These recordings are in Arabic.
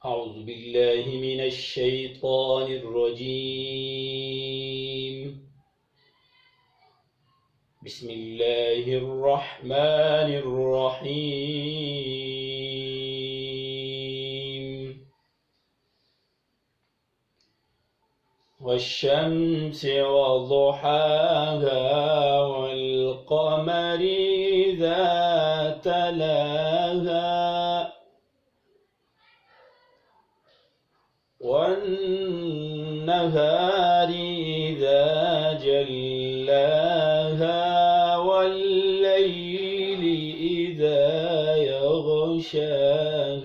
أعوذ بالله من الشيطان الرجيم. بسم الله الرحمن الرحيم. والشمس وضحاها والقمر إذا تلاها والنهار إذا جلاها والليل إذا يغشاها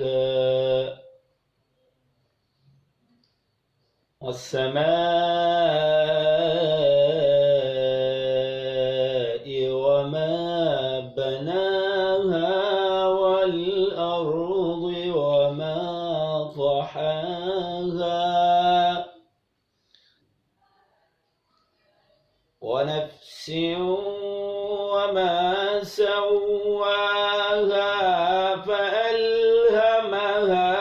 والسماء وما بناها والأرض وما طحاها ونفس وما سواها فألهمها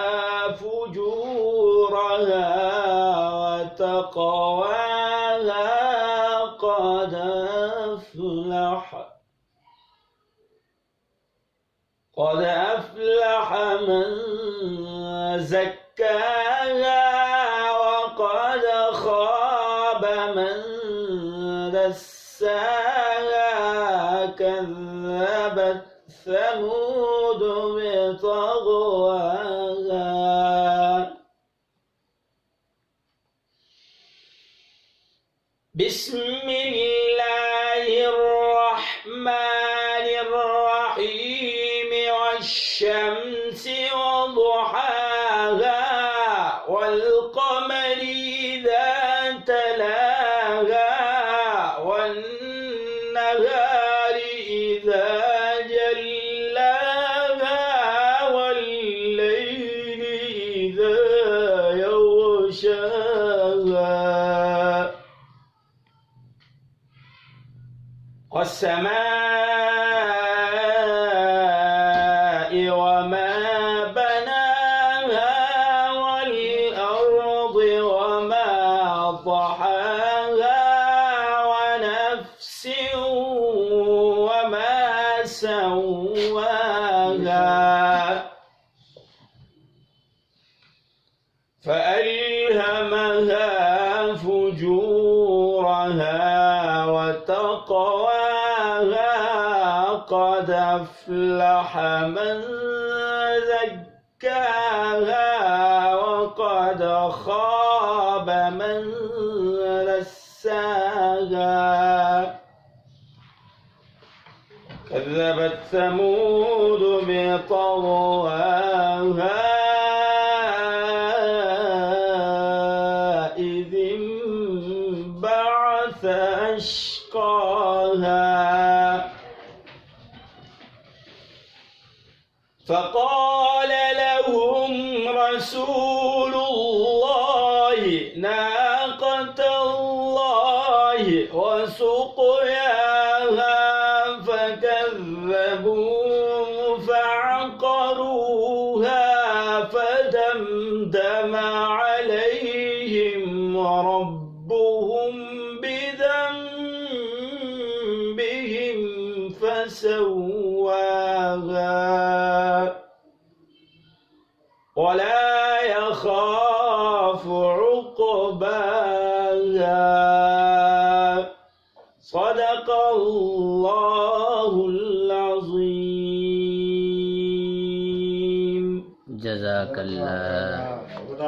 فجورها وتقواها قد أفلح من زكاها وقد خاب من دساها كذبت ثمود بطغواها بسم الله الرحمن الرحيم والشمس وضحاها والقمر إذا تلاها والنهار إذا جلاها والليل إذا يغشاها والسماء وما بناها والأرض وما طحاها ونفس وما سواها فألهمها فجورها وتقواها قد أفلح من زكاها وقد خاب من دساها كذبت ثمود بطغواها إذ انبعث أشقاها فقال لهم رسول الله ناقة الله وسقياها فكذبوه فعقروها فدمدم عليهم ربهم بذنبهم فسواها ولا يخاف عقباها صدق الله العظيم. جزاك الله.